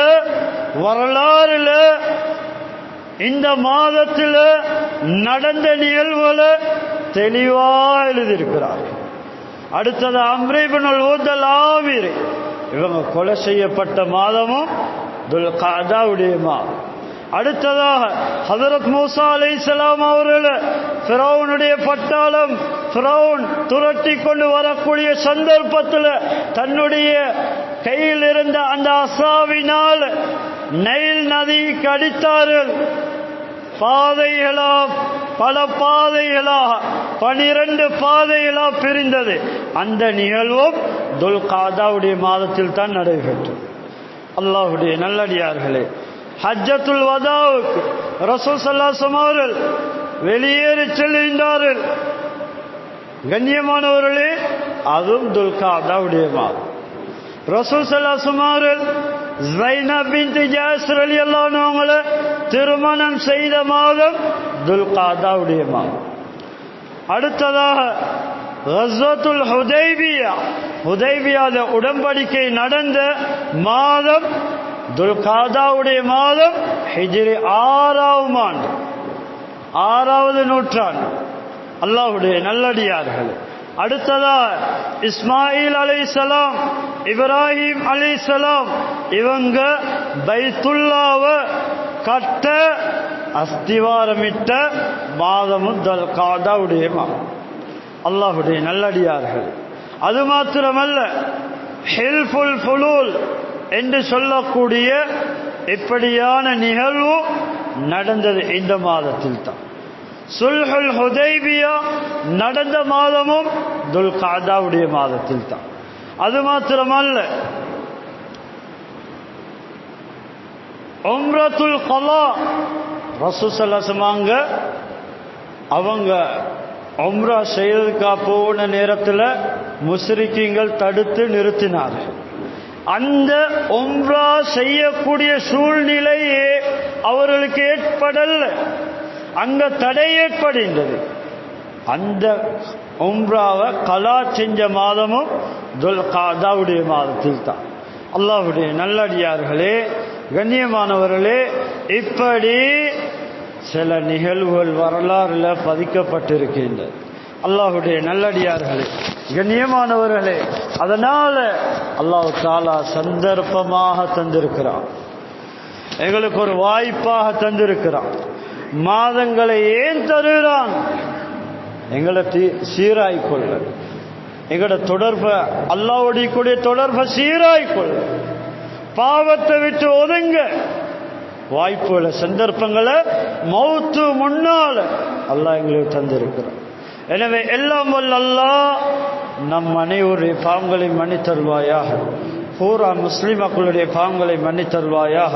வரலாறுல இந்த மாதத்தில் நடந்த நிகழ்வுகளை தெளிவாக எழுதியிருக்கிறார்கள். அடுத்தது அம்ர் இப்னுல் உதல் ஆமிர், இவங்க கொலை செய்யப்பட்ட மாதமும் துல்காதாவுடைய மாதம். அடுத்ததாக ஹதரத் மூசா அலைஹிஸ்ஸலாம் அவர்கள் ஃபிரௌனுடைய பட்டாளம் ஃபிரௌன் துரட்டி கொண்டு வரக்கூடிய சந்தர்ப்பத்தில் தன்னுடைய கையில் இருந்த அந்த அசாவினால் நைல் நதிக்கு அடித்தார்கள். பல பாதைகளாக 12 பாதைகளாக பிரிந்தது. அந்த நிகழ்வும் துல்காதாவுடைய மாதத்தில் தான் நடைபெற்றது. அல்லாஹ்வுடைய நல்லடியார்களே, ஹஜ்ஜத்துல் வதாவுக்கு ரசூல் ஸல்லல்லாஹு அலைஹி வஸல்லம் அவர்கள் வெளியேறி செல்கின்றார்கள். கண்ணியமானவர்களே, அதுவும் துல்காதாவுடைய மாதம். ரசூல் ஸல்லல்லாஹு அலைஹி வஸல்லம் அவர்கள் ஸைனப் பின்த் ஜாஸ் ரலியல்லாஹு அன்ஹா திருமணம் செய்த மாதம் துல்காதாவுடைய மாதம். அடுத்ததாக கஸ்வத்துல் ஹுதைபியா உடன்படிக்கை நடந்த மாதம் துல்காதாவுடைய மாதம் ஹிஜ்ரி 6ஆம் ஆண்டு, 6வது நூற்றாண்டு. அல்லாஹ்வுடைய நல்லடியார்கள். அடுத்ததாக இஸ்மாயில் அலைஹிஸ்ஸலாம், இப்ராஹிம் அலைஹிஸ்ஸலாம் இவங்க பைத்துல்லாவை கட்ட அஸ்திவாரமிட்ட மாதமும் துல்காதாவுடைய மாதம். அல்லாஹ்வுடைய நல்லடியார்கள். அது மாத்திரமல்ல, ஹில்ஃபுல் ஃபுலூல் என்று சொல்லக்கூடிய இப்படியான நிகழ்வு நடந்தது இந்த மாதத்தில் தான். சுல்ஹுல் ஹுதைபியா நடந்த மாதமும் துல்காதாவுடைய மாதத்தில் தான். அது மாத்திரமல்ல, உம்ரத்துல் கலா ரசூல் ஸல்லல்லாஹு அலைஹி வஸல்லம் அவங்க உம்ரா செய்யறதுக்காக போன நேரத்தில் முஸ்ரிக்கீங்கள் தடுத்து நிறுத்தினார்கள். அந்த உம்ரா செய்யக்கூடிய சூழ்நிலையே அவர்களுக்கு ஏற்படல, அங்க தடை ஏற்படுகின்றது. அந்த உம்ராவை கலா செஞ்ச மாதமும் துல்காதாவுடைய மாதத்தில் தான். அல்லாஹ்வுடைய நல்லடியார்களே, கண்ணியமானவர்களே, இப்படி சில நிகழ்வுகள் வரலாறுல பதிக்கப்பட்டிருக்கின்றது. அல்லாஹ்வுடைய நல்லடியார்களே, கண்ணியமானவர்களே, அதனால அல்லாஹ் தஆலா சந்தர்ப்பமாக தந்திருக்கிறான், எங்களுக்கு ஒரு வாய்ப்பாக தந்திருக்கிறான். மாதங்களை ஏன் தருகிறான்? எங்களை சீராய்க்கொள்ள, எங்களோட தொடர்பை அல்லாஹ்வுடைய கூடிய தொடர்பை சீராய்க்கொள்ள, பாவத்தை விட்டு ஒதுங்க வாய்ப்புகளை சந்தர்ப்பங்களை மௌத்து முன்னால அல்லாஹ் எங்களுக்கு தந்திருக்கிறார். எனவே எல்லாம் வல்ல அல்லாஹ் நம் அனைவருடைய பாவங்களை மன்னித்தருள்வாயாக, பூரா முஸ்லிம் மக்களுடைய பாவங்களை மன்னித்தருள்வாயாக.